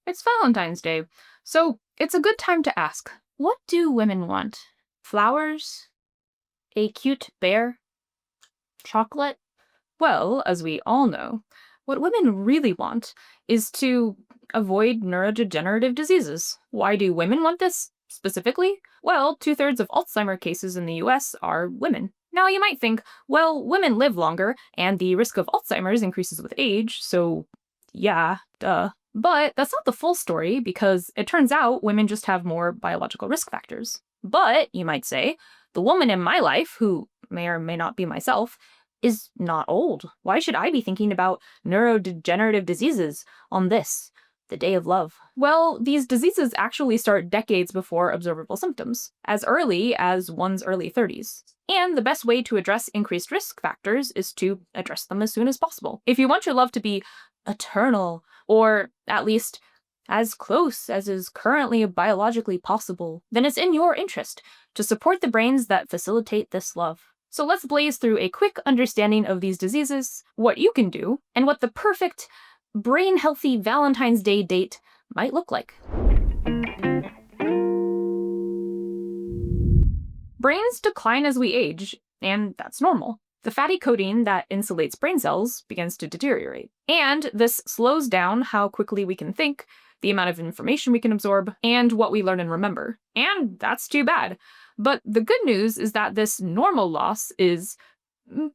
It's Valentine's Day, so it's a good time to ask, what do women want? Flowers? A cute bear? Chocolate? Well, as we all know, what women really want is to avoid neurodegenerative diseases. Why do women want this specifically? Well, two-thirds of Alzheimer cases in the US are women. Now, you might think, well, women live longer, and the risk of Alzheimer's increases with age, so yeah, duh. But that's not the full story, because it turns out women just have more biological risk factors. But, you might say, the woman in my life, who may or may not be myself, is not old. Why should I be thinking about neurodegenerative diseases on this, the day of love? Well, these diseases actually start decades before observable symptoms, as early as one's early 30s. And the best way to address increased risk factors is to address them as soon as possible. If you want your love to be eternal, or at least as close as is currently biologically possible, then it's in your interest to support the brains that facilitate this love. So let's blaze through a quick understanding of these diseases, what you can do, and what the perfect brain-healthy Valentine's Day date might look like. Brains decline as we age, and that's normal. The fatty coating that insulates brain cells begins to deteriorate. And this slows down how quickly we can think, the amount of information we can absorb, and what we learn and remember. And that's too bad. But the good news is that this normal loss is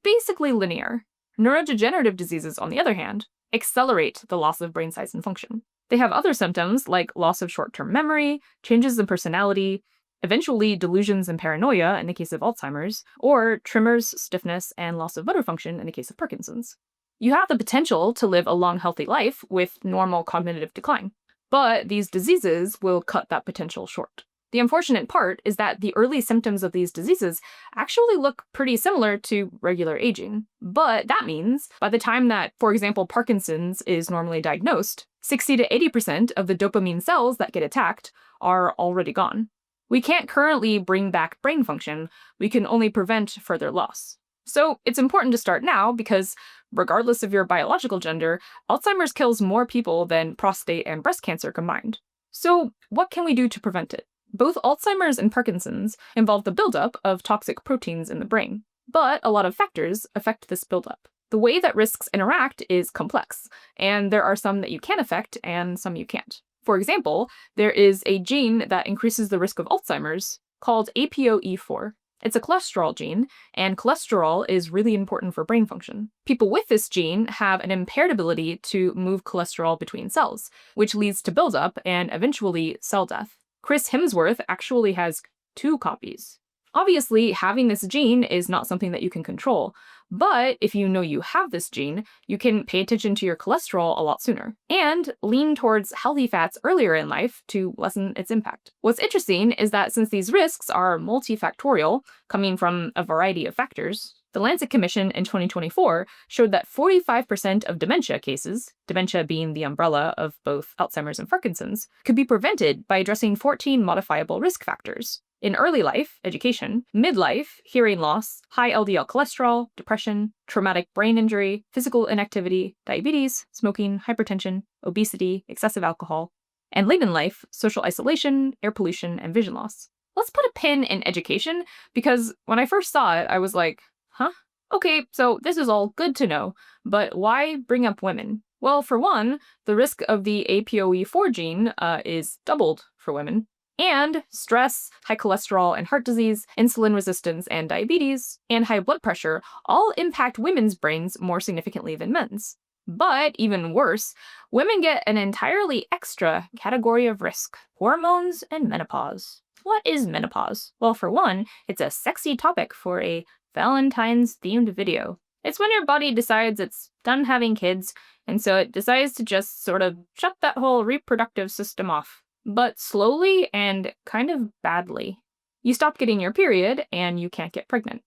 basically linear. Neurodegenerative diseases, on the other hand, accelerate the loss of brain size and function. They have other symptoms like loss of short-term memory, changes in personality, eventually delusions and paranoia in the case of Alzheimer's, or tremors, stiffness, and loss of motor function in the case of Parkinson's. You have the potential to live a long, healthy life with normal cognitive decline, but these diseases will cut that potential short. The unfortunate part is that the early symptoms of these diseases actually look pretty similar to regular aging. But that means by the time that, for example, Parkinson's is normally diagnosed, 60 to 80% of the dopamine cells that get attacked are already gone. We can't currently bring back brain function, we can only prevent further loss. So it's important to start now because, regardless of your biological gender, Alzheimer's kills more people than prostate and breast cancer combined. So what can we do to prevent it? Both Alzheimer's and Parkinson's involve the buildup of toxic proteins in the brain, but a lot of factors affect this buildup. The way that risks interact is complex, and there are some that you can affect and some you can't. For example, there is a gene that increases the risk of Alzheimer's called APOE4. It's a cholesterol gene, and cholesterol is really important for brain function. People with this gene have an impaired ability to move cholesterol between cells, which leads to buildup and eventually cell death. Chris Hemsworth actually has 2 copies. Obviously, having this gene is not something that you can control, but if you know you have this gene, you can pay attention to your cholesterol a lot sooner, and lean towards healthy fats earlier in life to lessen its impact. What's interesting is that since these risks are multifactorial, coming from a variety of factors, the Lancet Commission in 2024 showed that 45% of dementia cases, dementia being the umbrella of both Alzheimer's and Parkinson's, could be prevented by addressing 14 modifiable risk factors. In early life, education, midlife, hearing loss, high LDL cholesterol, depression, traumatic brain injury, physical inactivity, diabetes, smoking, hypertension, obesity, excessive alcohol, and late in life, social isolation, air pollution, and vision loss. Let's put a pin in education, because when I first saw it, I was like, huh? Okay, so this is all good to know, but why bring up women? Well, for one, the risk of the APOE4 gene is doubled for women. And stress, high cholesterol and heart disease, insulin resistance and diabetes, and high blood pressure all impact women's brains more significantly than men's. But even worse, women get an entirely extra category of risk: hormones and menopause. What is menopause? Well, for one, it's a sexy topic for a Valentine's-themed video. It's when your body decides it's done having kids, and so it decides to just sort of shut that whole reproductive system off. But slowly and kind of badly. You stop getting your period, and you can't get pregnant.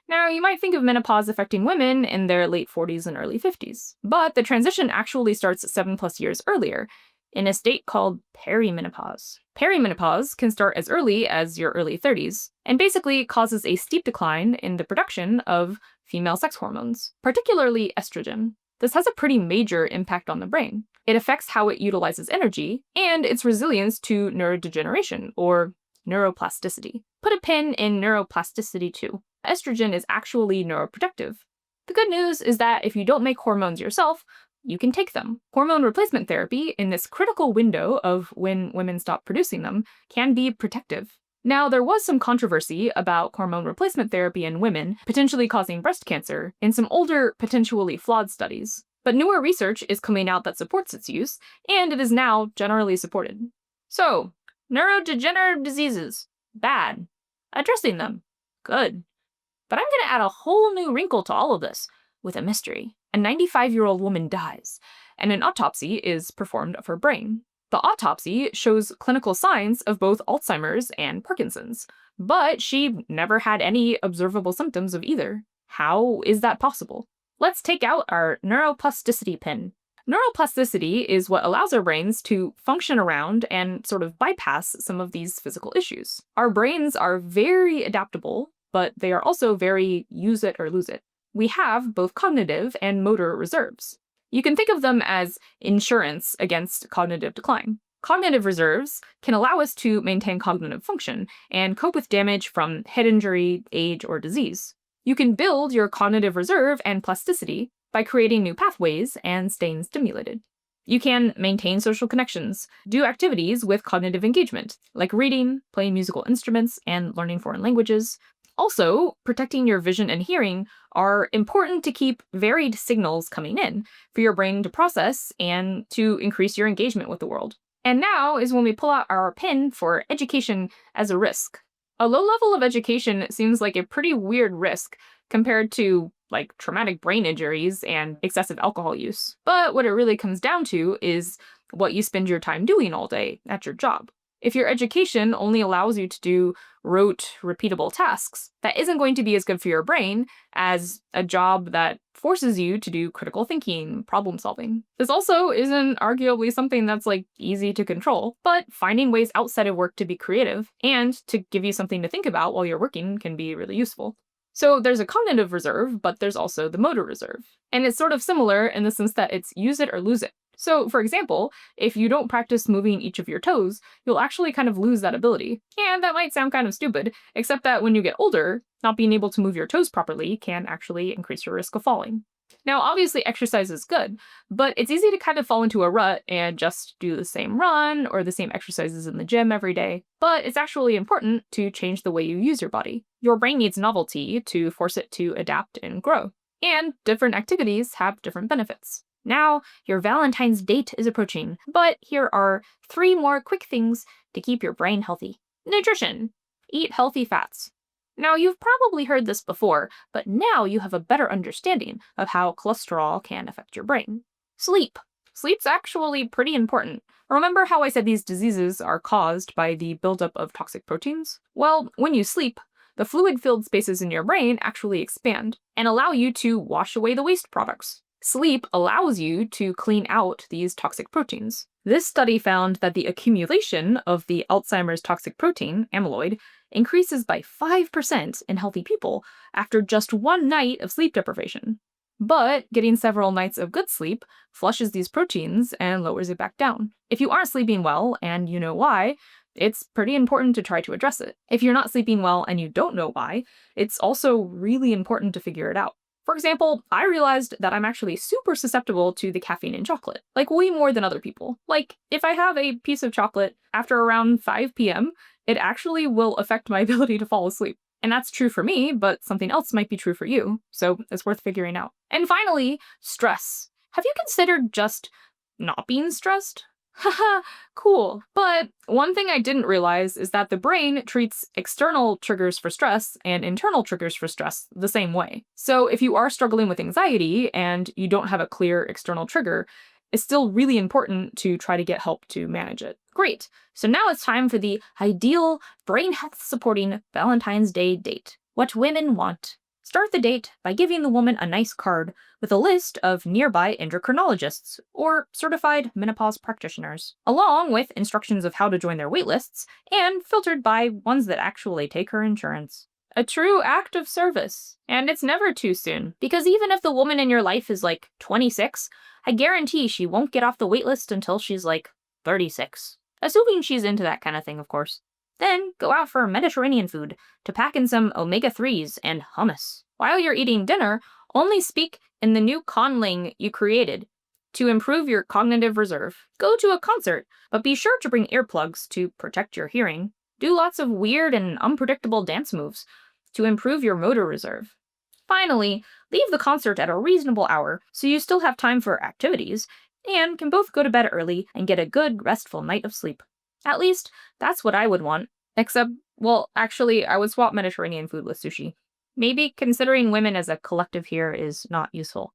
Now, you might think of menopause affecting women in their late 40s and early 50s, but the transition actually starts 7+ years earlier, in a state called perimenopause. Perimenopause can start as early as your early 30s, and basically causes a steep decline in the production of female sex hormones, particularly estrogen. This has a pretty major impact on the brain. It affects how it utilizes energy and its resilience to neurodegeneration, or neuroplasticity. Put a pin in neuroplasticity too. Estrogen is actually neuroprotective. The good news is that if you don't make hormones yourself, you can take them. Hormone replacement therapy, in this critical window of when women stop producing them, can be protective. Now, there was some controversy about hormone replacement therapy in women potentially causing breast cancer in some older, potentially flawed studies. But newer research is coming out that supports its use, and it is now generally supported. So, neurodegenerative diseases. Bad. Addressing them. Good. But I'm going to add a whole new wrinkle to all of this, with a mystery. A 95-year-old woman dies, and an autopsy is performed of her brain. The autopsy shows clinical signs of both Alzheimer's and Parkinson's, but she never had any observable symptoms of either. How is that possible? Let's take out our neuroplasticity pin. Neuroplasticity is what allows our brains to function around and sort of bypass some of these physical issues. Our brains are very adaptable, but they are also very use it or lose it. We have both cognitive and motor reserves. You can think of them as insurance against cognitive decline. Cognitive reserves can allow us to maintain cognitive function and cope with damage from head injury, age, or disease. You can build your cognitive reserve and plasticity by creating new pathways and staying stimulated. You can maintain social connections, do activities with cognitive engagement, like reading, playing musical instruments, and learning foreign languages. Also, protecting your vision and hearing are important to keep varied signals coming in for your brain to process and to increase your engagement with the world. And now is when we pull out our pin for education as a risk. A low level of education seems like a pretty weird risk compared to, like, traumatic brain injuries and excessive alcohol use. But what it really comes down to is what you spend your time doing all day at your job. If your education only allows you to do rote, repeatable tasks, that isn't going to be as good for your brain as a job that forces you to do critical thinking, problem solving. This also isn't arguably something that's easy to control, but finding ways outside of work to be creative and to give you something to think about while you're working can be really useful. So there's a cognitive reserve, but there's also the motor reserve. And it's sort of similar in the sense that it's use it or lose it. So, for example, if you don't practice moving each of your toes, you'll actually kind of lose that ability. And that might sound kind of stupid, except that when you get older, not being able to move your toes properly can actually increase your risk of falling. Now, obviously, exercise is good, but it's easy to kind of fall into a rut and just do the same run or the same exercises in the gym every day. But it's actually important to change the way you use your body. Your brain needs novelty to force it to adapt and grow. And different activities have different benefits. Now, your Valentine's date is approaching, but here are 3 more quick things to keep your brain healthy. Nutrition. Eat healthy fats. Now, you've probably heard this before, but now you have a better understanding of how cholesterol can affect your brain. Sleep. Sleep's actually pretty important. Remember how I said these diseases are caused by the buildup of toxic proteins? Well, when you sleep, the fluid-filled spaces in your brain actually expand and allow you to wash away the waste products. Sleep allows you to clean out these toxic proteins. This study found that the accumulation of the Alzheimer's toxic protein, amyloid, increases by 5% in healthy people after just 1 night of sleep deprivation. But getting several nights of good sleep flushes these proteins and lowers it back down. If you aren't sleeping well and you know why, it's pretty important to try to address it. If you're not sleeping well and you don't know why, it's also really important to figure it out. For example, I realized that I'm actually super susceptible to the caffeine in chocolate, way more than other people. If I have a piece of chocolate after around 5 p.m., it actually will affect my ability to fall asleep. And that's true for me, but something else might be true for you, so it's worth figuring out. And finally, stress. Have you considered just not being stressed? Haha, cool. But one thing I didn't realize is that the brain treats external triggers for stress and internal triggers for stress the same way. So if you are struggling with anxiety and you don't have a clear external trigger, it's still really important to try to get help to manage it. Great. So now it's time for the ideal brain health supporting Valentine's Day date. What women want. Start the date by giving the woman a nice card with a list of nearby endocrinologists or certified menopause practitioners, along with instructions of how to join their waitlists and filtered by ones that actually take her insurance. A true act of service. And it's never too soon. Because even if the woman in your life is like 26, I guarantee she won't get off the waitlist until she's like 36. Assuming she's into that kind of thing, of course. Then go out for Mediterranean food to pack in some omega-3s and hummus. While you're eating dinner, only speak in the new conlang you created to improve your cognitive reserve. Go to a concert, but be sure to bring earplugs to protect your hearing. Do lots of weird and unpredictable dance moves to improve your motor reserve. Finally, leave the concert at a reasonable hour so you still have time for activities and can both go to bed early and get a good, restful night of sleep. At least, that's what I would want. Except, well, actually, I would swap Mediterranean food with sushi. Maybe considering women as a collective here is not useful.